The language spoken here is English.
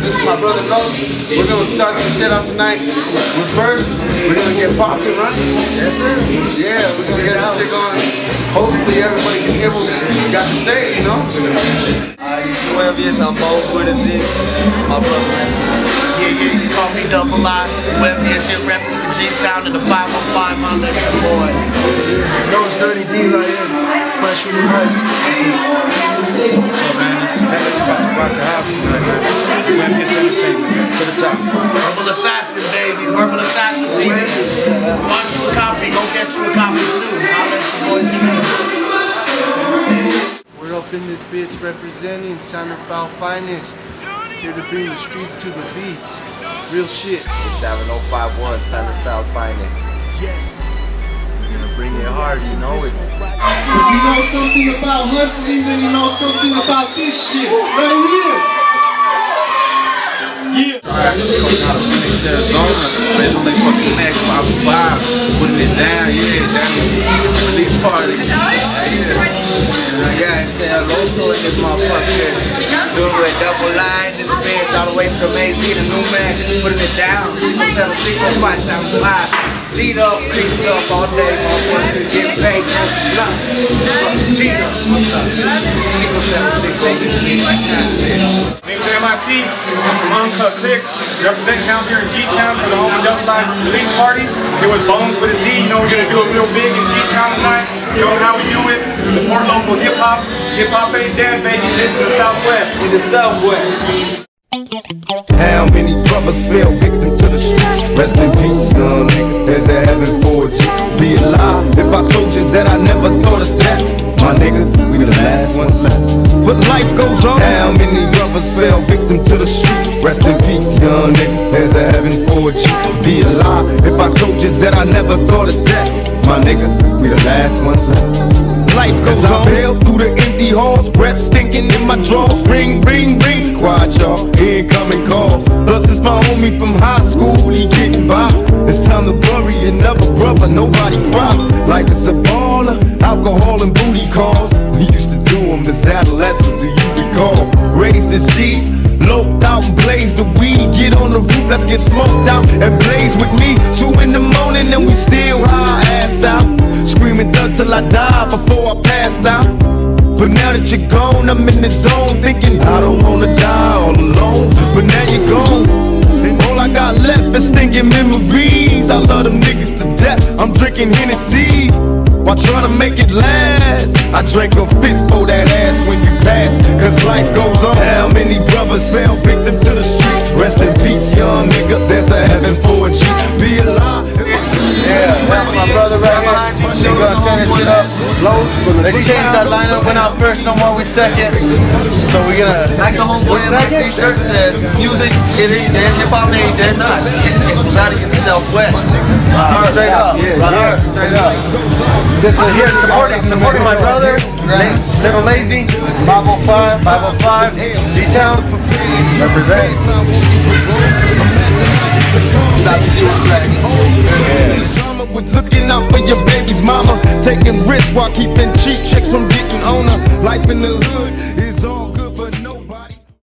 This is my brother Los. We're gonna start some shit up tonight. But first, we're gonna get popping, right? Yes, sir. Yeah, we're gonna get this shit going. Hopefully everybody can hear what we got to say, you know? Webbius, I'm both with a Z. My brother. Yeah, you call me Double I. Webbius here repping for G-Town in the 515. My nigga, boy. No, it's 30D right here. Fresh from the right. What's up, man? About to rock the house tonight, man. Webbius Entertainment, to the top. Verbal Assassin, baby. Verbal Assassin CD. Want you a copy, go get you a copy soon. I'll let you boys know. We're up in this bitch representing Sound and Foul finest. Here to bring the streets to the beats. Real shit. It's 7051, Sound and Foul's finest. Yes. We're gonna bring it hard, you know it. If you know something about hustling, then you know something about this shit. Right here. Yeah. Coming out of Phoenix, Arizona. Raising like fucking next 505. Putting it down, yeah. Down the release party. Yeah, it's Loso in this motherfucker. Doing with Double I in this bitch, all the way from AZ to New Max, putting it down. 607, 605, 75. G'd up, creased up all day, motherfucker. Get paid, G'd up, what's up? 607, 605, like that, bitch. Name's MIC, I'm from Uncut Click, representing down here in G-Town for the Homie Double I's release party. Here with Bones with a Z, you know we're gonna do it real big in G-Town tonight. Show them how we do it. Support local hip-hop. Hip-hop ain't dead, baby. This is the Southwest. In the Southwest. How many brothers fell victim to the street? Rest in peace, young nigga. There's a heaven for you. Be alive if I told you that I never thought of that. My niggas, we the last ones left. But life goes on. How many brothers fell victim to the street? Rest in peace, young nigga. There's a heaven for you. Be alive if I told you that I never thought of that. My niggas, we the last ones left. Life goes on. I bail through the empty halls, breath stinking in my drawers. Ring, ring, ring. Quiet, y'all. Incoming call. Plus, it's my homie from high school. He getting by. It's time to bury another brother. Nobody cry. Life is a baller. Alcohol and booty calls. We used to do them as adolescents. Do you recall? Raised as G's. Loped out and blazed the weed. Get on the roof, let's get smoked out and blaze with me. 2 in the morning and we still high, assed out. Screaming thug till I die before I pass out. But now that you're gone, I'm in the zone thinking I don't wanna die all alone. But now you're gone, and all I got left is stinking memories. I love them niggas to death, I'm drinking Hennessy while trying to make it last. I drank a fifth for that ass when you pass, cause life goes on. How many brothers fell victim to the streets? Rest in peace, young nigga, there's a heaven for a G. Be alive. Yeah, that's my brother right here. Shit gonna turn this shit up. They changed our lineup. We're not first no more, we second. So we're gonna, like the homeboy in my t-shirt says, music, it ain't dead, hip-hop ain't dead, nah. It's residing in the Southwest. Straight up, right here, straight up. This is here supporting my brother, Little Lazy, 505, G-Town, represent. About to see what's like. With looking out for your baby's mama, taking risks while keeping cheap chicks from getting on her. Life in the hood